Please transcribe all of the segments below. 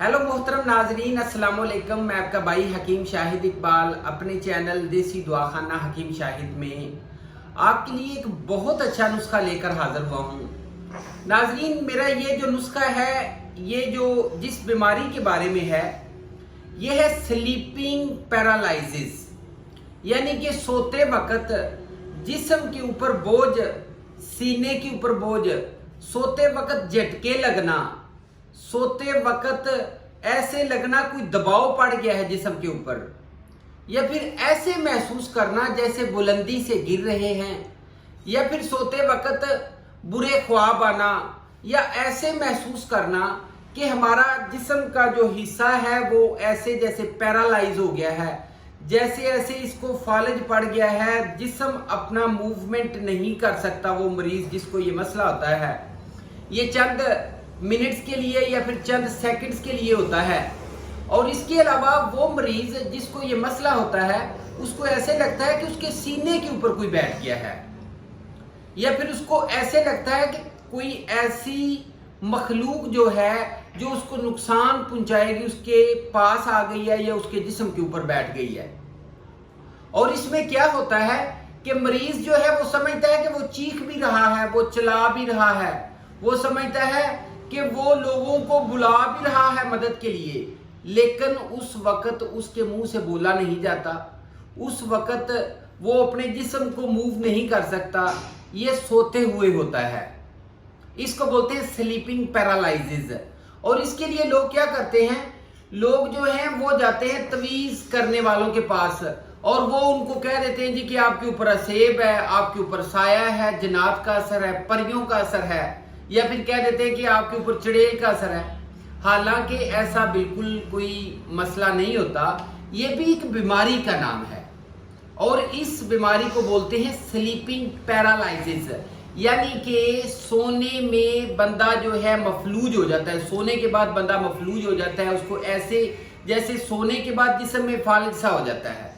Hello मोहतरम नाजरीन, अस्सलाम वालेकुम। मैं आपका भाई हकीम शाहिद इकबाल अपने चैनल देसी दुआखाना हकीम शाहिद में आपके लिए एक बहुत अच्छा नुस्खा लेकर हाजिर हुआ हूँ। नाजरीन, मेरा ये जो नुस्खा है, ये जो जिस बीमारी के बारे में है, ये है स्लीपिंग पैरालिसिस, यानी कि सोते वक्त जिस्म के ऊपर बोझ, सीने के ऊपर बोझ, सोते वक्त झटके लगना, सोते वक्त ऐसे लगना कोई दबाव पड़ गया है जिस्म के ऊपर, या फिर ऐसे महसूस करना जैसे बुलंदी से गिर रहे हैं, या फिर सोते वक्त बुरे ख्वाब आना, या ऐसे महसूस करना कि हमारा जिस्म का जो हिस्सा है वो ऐसे जैसे पैरालाइज हो गया है, जैसे ऐसे इसको फालज पड़ गया है, जिस्म अपना मूवमेंट नहीं कर सकता। वो मरीज जिसको ये मसला होता है, ये चंद मिनट्स के लिए या फिर चंद सेकंड्स के लिए होता है। और इसके अलावा वो मरीज जिसको ये मसला होता है, उसको ऐसे लगता है कि उसके सीने के ऊपर कोई बैठ गया है, या फिर उसको ऐसे लगता है कि कोई ऐसी मखलूक जो है जो उसको नुकसान पहुंचाएगी उसके पास आ गई है, या उसके जिस्म के ऊपर बैठ गई है। और इसमें क्या होता है कि मरीज जो है वो समझता है कि वो चीख भी रहा है, वो चला भी रहा है, वो समझता है कि वो लोगों को बुला भी रहा है मदद के लिए, लेकिन उस वक्त उसके मुंह से बोला नहीं जाता, उस वक्त वो अपने जिस्म को मूव नहीं कर सकता। ये सोते हुए होता है, इसको बोलते हैं स्लीपिंग पैरालिसिस। और इसके लिए लोग क्या करते हैं, लोग जो हैं वो जाते हैं तवीज करने वालों के पास, और वो उनको कह देते हैं जी कि आपके ऊपर असेब है, आपके ऊपर साया है, जिन्नात का असर है, परियों का असर है, या फिर कह देते हैं कि आपके ऊपर चुड़ैल का असर है। हालांकि ऐसा बिल्कुल कोई मसला नहीं होता, ये भी एक बीमारी का नाम है, और इस बीमारी को बोलते हैं स्लीपिंग पैरालिसिस, यानी कि सोने में बंदा जो है मफलूज हो जाता है। सोने के बाद बंदा मफलूज हो जाता है, उसको ऐसे जैसे सोने के बाद जिस्म में फालिज सा हो जाता है।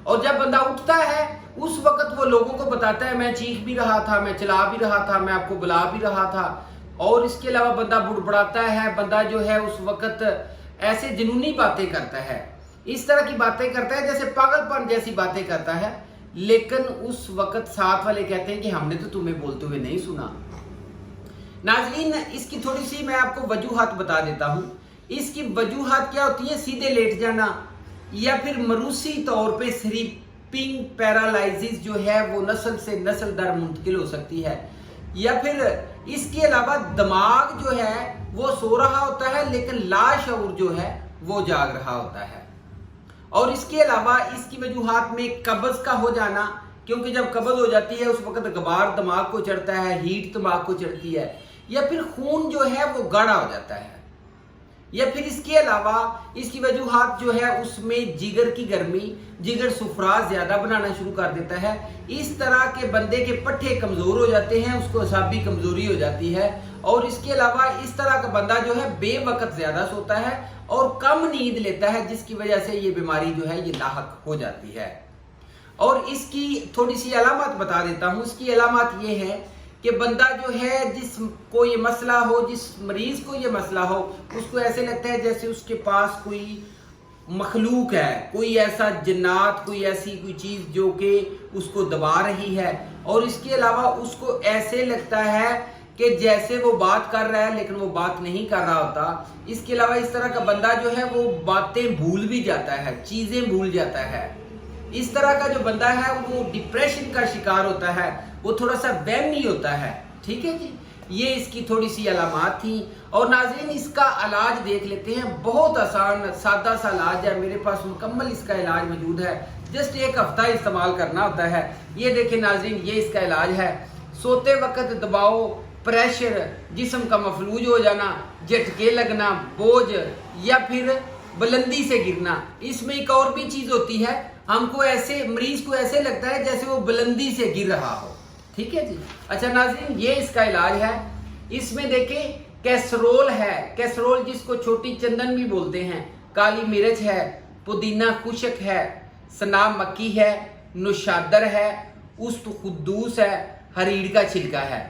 और जब बंदा उठता है उस वक्त वो लोगों को बताता है मैं चीख भी रहा था, मैं चला भी रहा था, मैं आपको बुला भी रहा था। और इसके अलावा बंदा बुड़बड़ाता है, बंदा जो है उस वक्त ऐसे जुनूनी बातें करता है, इस तरह की बातें करता है जैसे पागलपन जैसी बातें करता है। लेकिन उस वक्त साथ वाले कहते हैं कि हमने तो तुम्हें बोलते हुए नहीं सुना। नाज़रीन, इसकी थोड़ी सी मैं आपको वजूहात बता देता हूँ। इसकी वजूहात क्या होती है, सीधे लेट जाना, या फिर मरूसी तौर पे स्लीपिंग पैरालिसिस जो है वो नस्ल से नस्ल दर मुंतकिल हो सकती है, या फिर इसके अलावा दिमाग जो है वो सो रहा होता है लेकिन लाशऊर जो है वो जाग रहा होता है। और इसके अलावा इसकी वजूहात में कब्ज का हो जाना, क्योंकि जब कब्ज हो जाती है उस वक्त गबार दिमाग को चढ़ता है, हीट दिमाग को चढ़ती है, या फिर खून जो है वो गाढ़ा हो जाता है, या फिर इसके अलावा इसकी वजूहात जो है उसमें जिगर की गर्मी, जिगर सुफराज ज्यादा बनाना शुरू कर देता है। इस तरह के बंदे के पट्टे कमजोर हो जाते हैं, उसको असाबी कमजोरी हो जाती है। और इसके अलावा इस तरह का बंदा जो है बेवक्त ज्यादा सोता है और कम नींद लेता है, जिसकी वजह से ये बीमारी जो है ये लाहक हो जाती है। और इसकी थोड़ी सी अलामत बता देता हूँ। इसकी अलामत ये है कि बंदा जो है जिसको ये मसला हो, जिस मरीज को ये मसला हो, उसको ऐसे लगता है जैसे उसके पास कोई मखलूक है, कोई ऐसा जिन्नात, कोई ऐसी कोई चीज जो कि उसको दबा रही है। और इसके अलावा उसको ऐसे लगता है कि जैसे वो बात कर रहा है लेकिन वो बात नहीं कर रहा होता। इसके अलावा इस तरह का बंदा जो है वो बातें भूल भी जाता है, चीजें भूल जाता है। इस तरह का जो बंदा है वो डिप्रेशन का शिकार होता है, वो थोड़ा सा वहमी होता है। ठीक है जी, ये इसकी थोड़ी सी अलामात थी। और नाज़रीन, इसका इलाज देख लेते हैं। बहुत आसान सादा सा इलाज है, मेरे पास मुकम्मल इसका इलाज मौजूद है। जस्ट एक हफ्ता इस्तेमाल करना होता है। ये देखिए नाज़रीन, ये इसका इलाज है। सोते वक्त दबाव, प्रेशर, जिस्म का मफलूज हो जाना, झटके लगना, बोझ, या फिर बुलंदी से गिरना। इसमें एक और भी चीज होती है, हमको ऐसे मरीज को ऐसे लगता है जैसे वो बुलंदी से गिर रहा हो। ठीक है जी। अच्छा नाज़रीन, ये इसका इलाज है। इसमें देखें कैसरोल है, कैसरोल जिसको छोटी चंदन भी बोलते हैं, काली मिर्च है, पुदीना खुशक है, सनाब मक्की है, नुशादर है, उस्त खुद्दूस है, हरीड़ का छिलका है।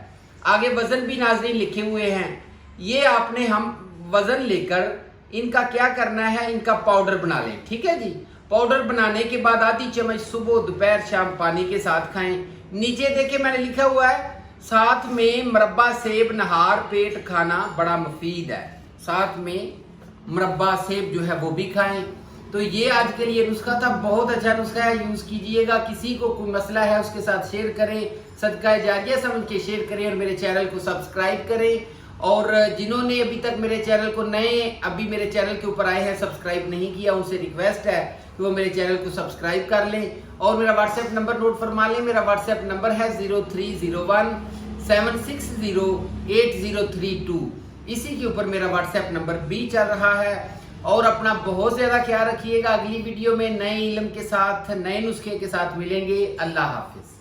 आगे वजन भी नाज़रीन लिखे हुए हैं। ये आपने हम वजन लेकर ان کا کیا کرنا ہے، ان کا پاؤڈر بنا لیں، ٹھیک ہے جی۔ پاؤڈر بنانے کے بعد آدھی چمچ صبح دوپہر شام پانی کے ساتھ کھائیں۔ نیچے دیکھیں میں نے لکھا ہوا ہے ساتھ میں مربع سیب نہار پیٹ کھانا بڑا مفید ہے، ساتھ میں مربع سیب جو ہے وہ بھی کھائیں۔ تو یہ آج کے لیے نسخہ تھا، بہت اچھا نسخہ ہے، یوز کیجئے گا۔ کسی کو کوئی مسئلہ ہے اس کے ساتھ شیئر کریں، صدقہ جاریہ سمجھ کے شیئر کریں اور میرے چینل کو سبسکرائب کریں۔ اور جنہوں نے ابھی تک میرے چینل کو ابھی میرے چینل کے اوپر آئے ہیں سبسکرائب نہیں کیا، ان سے ریکویسٹ ہے کہ وہ میرے چینل کو سبسکرائب کر لیں اور میرا واٹس ایپ نمبر نوٹ فرما لیں۔ میرا واٹس ایپ نمبر ہے 0301 7608032، اسی کے اوپر میرا واٹس ایپ نمبر بھی چل رہا ہے۔ اور اپنا بہت زیادہ خیال رکھیے گا۔ اگلی ویڈیو میں نئے علم کے ساتھ نئے نسخے کے ساتھ ملیں گے۔ اللہ حافظ۔